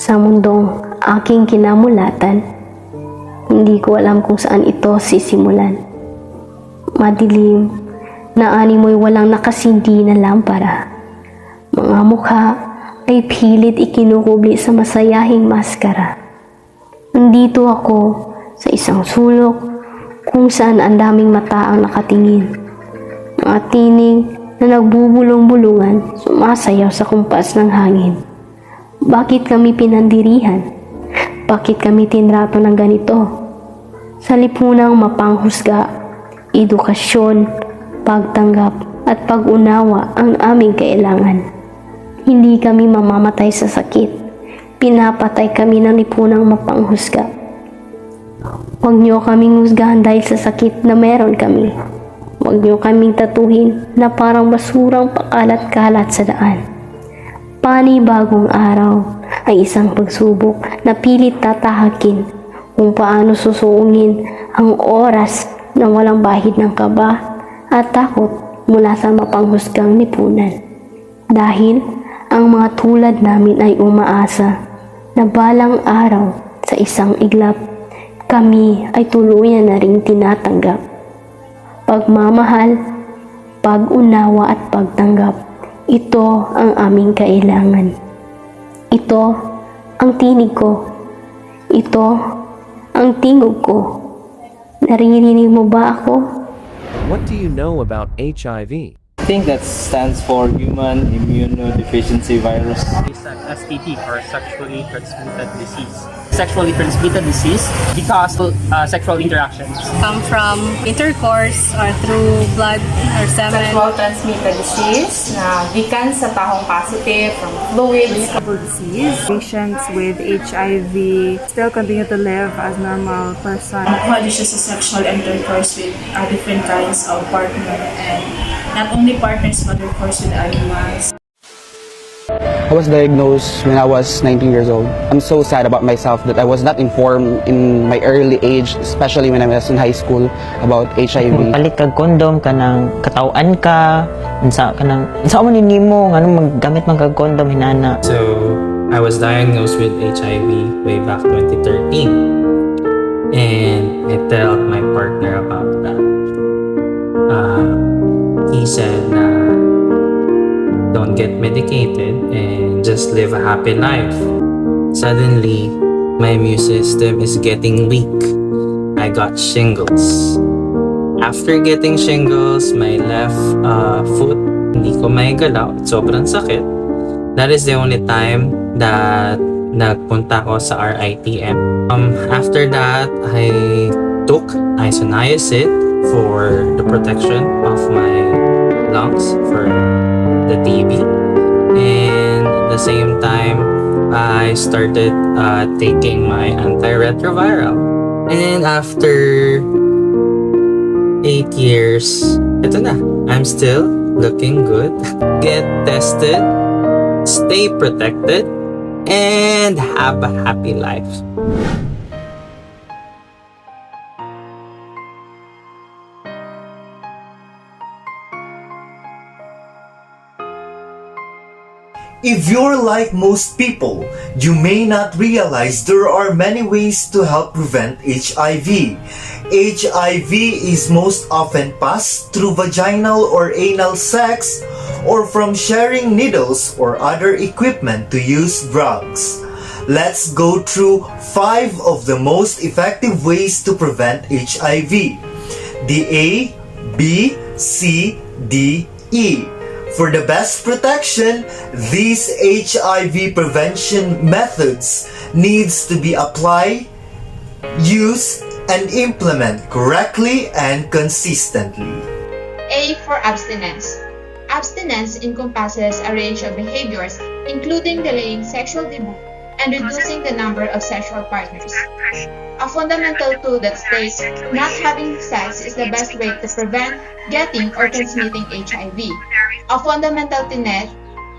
Sa mundong aking kinamulatan, hindi ko alam kung saan ito sisimulan. Madilim na animoy walang nakasindi na lampara. Mga mukha ay pilit ikinukubli sa masayahing maskara. Nandito ako sa isang sulok kung saan ang daming mata ang nakatingin. Mga tinig na nagbubulong-bulungan sumasayaw sa kumpas ng hangin. Bakit kami pinandirihan? Bakit kami tinrato ng ganito? Sa lipunang mapanghusga, edukasyon, pagtanggap at pag-unawa ang aming kailangan. Hindi kami mamamatay sa sakit. Pinapatay kami ng lipunang mapanghusga. Huwag niyo kaming husgahan dahil sa sakit na meron kami. Huwag niyo kaming tatuhin na parang basurang pakalat-kalat sa daan. Panibagong araw ay isang pagsubok na pilit tatahakin kung paano susuungin ang oras na walang bahid ng kaba at takot mula sa mapanghusgang lipunan. Dahil ang mga tulad namin ay umaasa na balang araw sa isang iglap, kami ay tuluyan na ring tinatanggap. Pagmamahal, pag-unawa at pagtanggap, ito ang aming kailangan. Ito ang tinig ko. Ito ang tingog ko. Naririnig mo ba ako? What do you know about HIV? I think that stands for Human Immunodeficiency Virus. Is an STD or sexually transmitted disease. Sexually transmitted disease because sexual interactions come from intercourse or through blood or semen. Sexual transmitted disease na gikan sa tahong positive from fluids. Disease. Patients with HIV still continue to live as normal person. This is a sexual intercourse with different kinds of partner, and not only partners but of course with animals. I was diagnosed when I was 19 years old. I'm so sad about myself that I was not informed in my early age, especially when I was in high school, about HIV. Palit kag kondom kanang katawan ka, unsa mo nimo nganong maggamit man kag kondom hinana. So, I was diagnosed with HIV way back 2013. And I told my partner about that. He said don't get medicated and just live a happy life. Suddenly, my immune system is getting weak. I got shingles. After getting shingles, my left foot, hindi ko maigalaw. Sobrang sakit. That is the only time that nagpunta ko sa RITM. After that, I took isoniazid for the protection of my lungs for the TB, and at the same time I started taking my antiretroviral, and after 8 years, ito na, I'm still looking good. Get tested, stay protected, and have a happy life. If you're like most people, you may not realize there are many ways to help prevent HIV. HIV is most often passed through vaginal or anal sex or from sharing needles or other equipment to use drugs. Let's go through 5 of the most effective ways to prevent HIV. The A, B, C, D, E. For the best protection, these HIV prevention methods needs to be applied, used, and implemented correctly and consistently. A for abstinence. Abstinence encompasses a range of behaviors, including delaying sexual debut and reducing the number of sexual partners. A fundamental tool that states not having sex is the best way to prevent getting or transmitting HIV. A fundamental tenet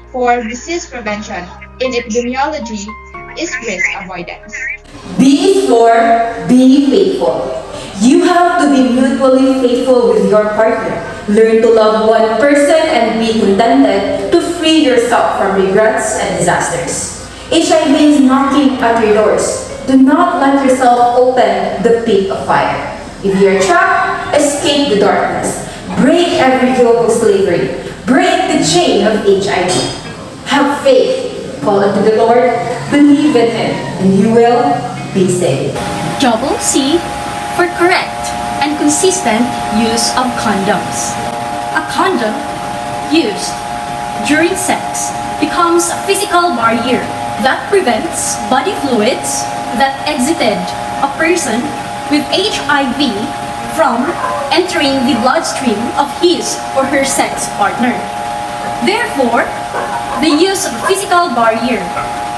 for disease prevention in epidemiology is risk avoidance. B for be faithful. You have to be mutually faithful with your partner. Learn to love one person and be contented to free yourself from regrets and disasters. HIV is knocking at your doors. Do not let yourself open the pit of fire. If you're trapped, escape the darkness. Break every yoke of slavery. Break the chain of HIV. Have faith. Call unto the Lord. Believe in Him, and you will be saved. Double C for correct and consistent use of condoms. A condom used during sex becomes a physical barrier that prevents body fluids that exited a person with HIV from entering the bloodstream of his or her sex partner. Therefore, the use of a physical barrier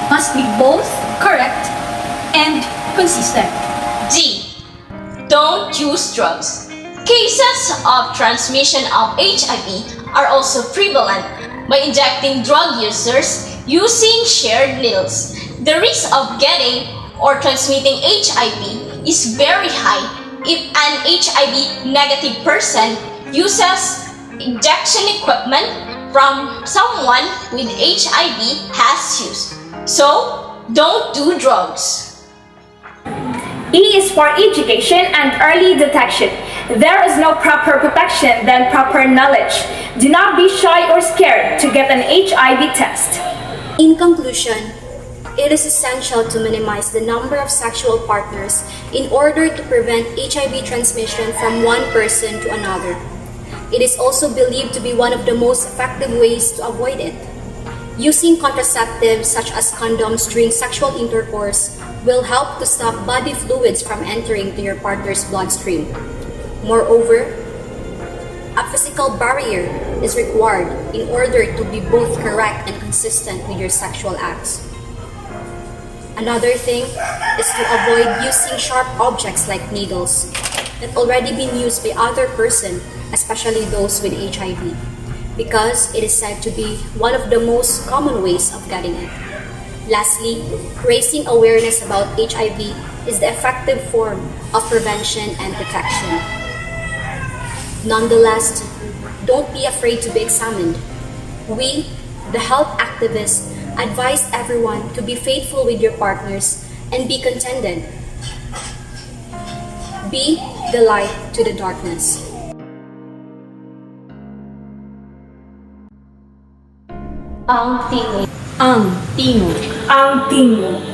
must be both correct and consistent. D. Don't use drugs. Cases of transmission of HIV are also prevalent by injecting drug users using shared needles. The risk of getting or transmitting HIV is very high if an HIV negative person uses injection equipment from someone with HIV has used. So, don't do drugs. E is for education and early detection. There is no proper protection than proper knowledge. Do not be shy or scared to get an HIV test. In conclusion, it is essential to minimize the number of sexual partners in order to prevent HIV transmission from one person to another. It is also believed to be one of the most effective ways to avoid it. Using contraceptives such as condoms during sexual intercourse will help to stop body fluids from entering to your partner's bloodstream. Moreover, a physical barrier is required in order to be both correct and consistent with your sexual acts. Another thing is to avoid using sharp objects like needles that already been used by other person, especially those with HIV, because it is said to be one of the most common ways of getting it. Lastly, raising awareness about HIV is the effective form of prevention and protection. Nonetheless, don't be afraid to be examined. We, the health activists, advise everyone to be faithful with your partners and be contented. Be the light to the darkness. Ang tingog. Ang tingog. Ang tingog.